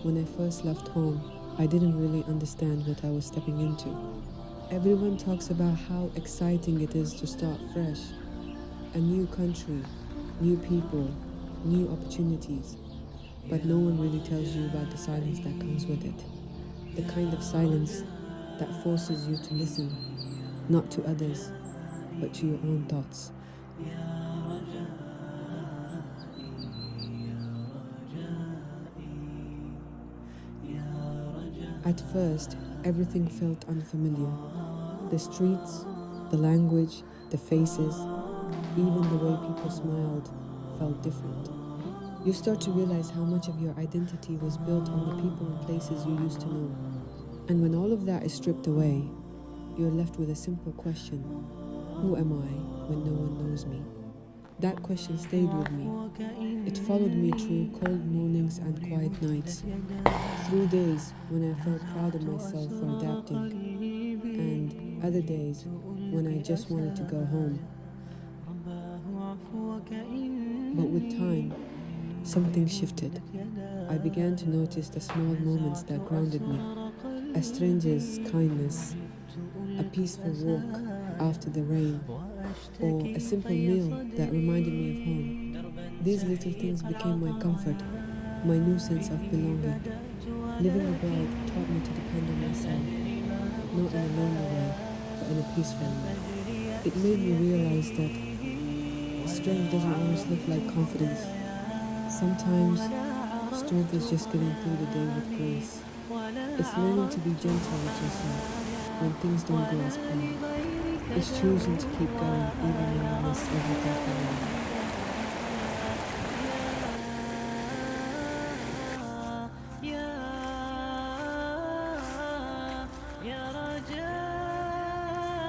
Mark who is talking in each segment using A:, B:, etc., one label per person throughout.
A: when I first left home, I didn't really understand what I was stepping into. Everyone talks about how exciting it is to start fresh, a new country, new people, new opportunities. But no one really tells you about the silence that comes with it. The kind of silence that forces you to listen, not to others, but to your own thoughts. At first, everything felt unfamiliar. The streets, the language, the faces, even the way people smiled felt different. You start to realize how much of your identity was built on the people and places you used to know. And when all of that is stripped away, you're left with a simple question: who am I when no one knows me? That question stayed with me. It followed me through cold mornings and quiet nights, through days when I felt proud of myself for adapting, and other days when I just wanted to go home. But with time, something shifted. I began to notice the small moments that grounded me: a stranger's kindness, a peaceful walk after the rain, or a simple meal that reminded me of home. These little things became my comfort, my new sense of belonging. Living abroad taught me to depend on myself, not in a lonely way, but in a peaceful way. It made me realize that strength doesn't always look like confidence. Sometimes strength is just getting through the day with grace. It's learning to be gentle with yourself when things don't go as planned. It's choosing to keep going even when you miss everything familiar.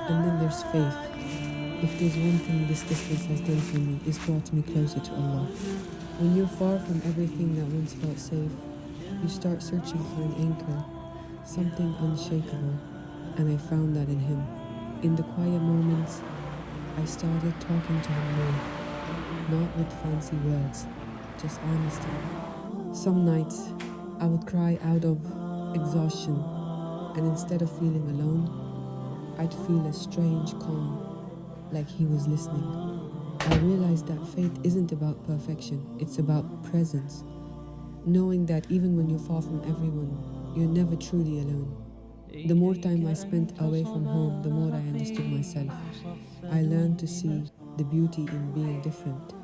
A: And then there's faith. If there's one thing this distance has done for me, it's brought me closer to Allah. When you're far from everything that once felt safe, you start searching for an anchor, something unshakable, and I found that in Him. In the quiet moments, I started talking to Him more, not with fancy words, just honesty. Some nights, I would cry out of exhaustion, and instead of feeling alone, I'd feel a strange calm, like He was listening. I realized that faith isn't about perfection, it's about presence. Knowing that even when you're far from everyone, you're never truly alone. The more time I spent away from home, the more I understood myself. I learned to see the beauty in being different,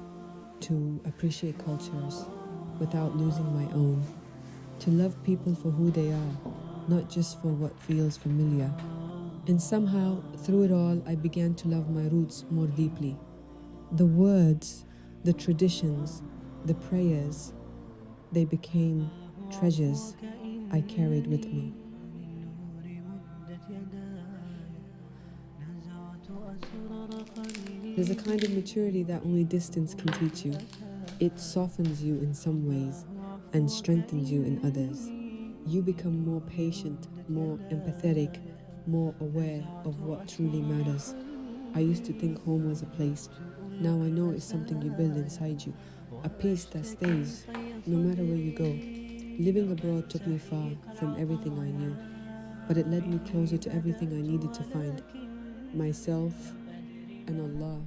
A: to appreciate cultures without losing my own, to love people for who they are, not just for what feels familiar. And somehow, through it all, I began to love my roots more deeply. The words, the traditions, the prayers, they became treasures I carried with me. There's a kind of maturity that only distance can teach you. It softens you in some ways and strengthens you in others. You become more patient, more empathetic, more aware of what truly matters. I used to think home was a place. Now I know it's something you build inside you, a peace that stays no matter where you go. Living abroad took me far from everything I knew, but it led me closer to everything I needed to find: myself and Allah.